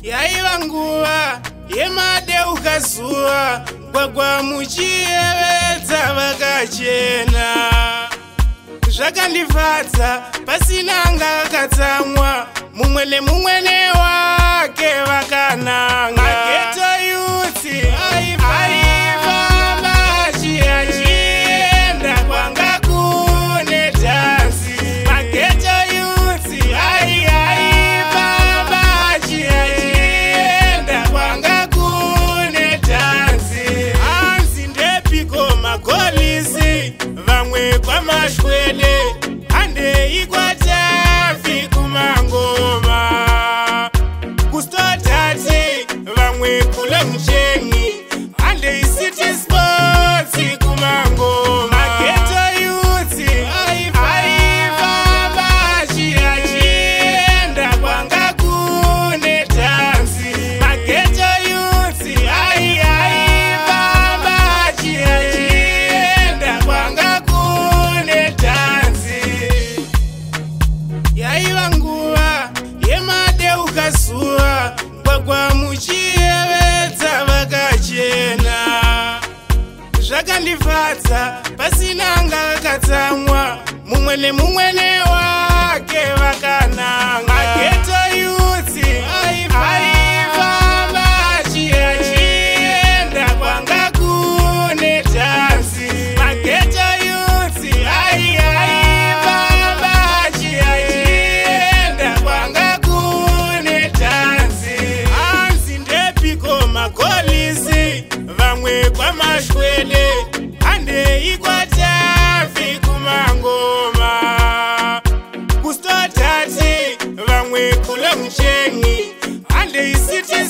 Yaiva nguva yemadeuka zuva, gwagwa muchiyevedza vakachena. Zvakandifadza pasina anga akatsamwa, mumwe nemumwe wake vakananga. Mageto youth aifamba achienda kwanga kune dhansi. Mageto youth aifamba achienda kwanga kune dhansi. Hanzi ndepiko makolisi, vamwe kwamashwele, handei kwatafi kumangoma. Kustotati vamwe kule mcheni, handei city sports kumangoma. Mageto youth aifamba achienda kwanga kune dhansi. Mageto youth aifamba achienda kwanga kune dhansi. Yaiva nguva yemadeuka zuva, gwagwa muchiyevedza vakachena. Zvakandifadza pasina anga akatsamwa, mumwe nemumwe wake vakananga. Mageto youth aifamba achienda kwanga kune dhansi. Mageto youth aifamba achienda kwanga kune dhansi. Hanzi ndepiko makolisi, vamwe kwamashwele, handei kwatafi kumangoma. Kustotati vamwe kule mcheni, handei city